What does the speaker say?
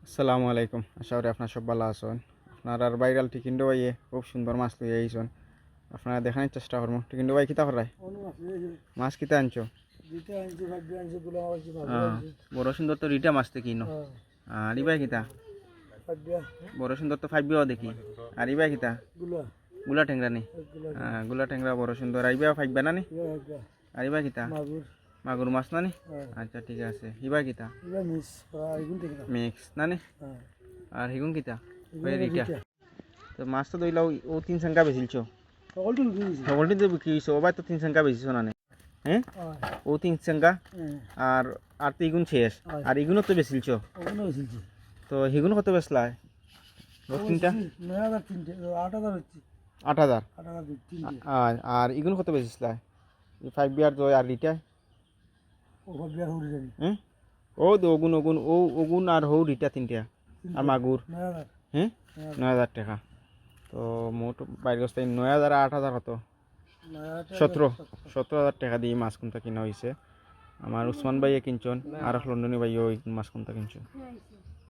আসসালামু আলাইকুম, আশা করি আপনার সব ভালো আছেন। আপনার আর ভাইরাল টিকিন্ডো ভাইয়ে খুব সুন্দর মাছ লইয়া আইছেন। আপনারা দেখানোর চেষ্টা করবো। টিকিন্ডো ভাই কিতা করায়? মাছ কিতা আনছো? বড় সুন্দর তো রিটা মাছতে কিনো। আর ইবাই কিতা? বড় সুন্দর তো ফাইবিও দেখি। আর ইবাই কিতা? গুলা টেংরা নি। গুলা টেংরা বড় সুন্দর। আইবা ফাইবা না নি? আর ইবা কিতা? মাগুর মাছ না নি? আচ্ছা ঠিক আছে। ইবা কিতা? মিক্স না নি? আর হিগুন কিতা? রিটা। তো মাছ তো দইলাও ও 3 সংখ্যা বেচিলছো। সকলটি তো বিক্রি হইছে। ওবাই তো 3 সংখ্যা বেচিছো না নি? হ্যাঁ? ও 3 সংখ্যা আর আর তো ইগুন শেষ। আর ইগুনও তো বেচিলছো। তো হিগুন কত বেচলাই? তিনটা 8,000। আর ইগুন কত বেচিসলাই? 5 বিয়ার জয় আর রিটা? হ্যাঁ? ও তো ওগুন ওগুন ও ওগুন আর হৌ রিটা 3টা আর মাগুর। হ্যাঁ? 9,000 টাকা। তো মোট বাইরের অবস্থায় 9,000 আর 8,000 কত? 17,000 টাকা দিয়ে মাছ কোনটা কিনা হয়েছে। আমার উসমান ভাইয়ে কিনছেন আর লন্ডনী ভাইও মাছ কোনটা কিনছেন।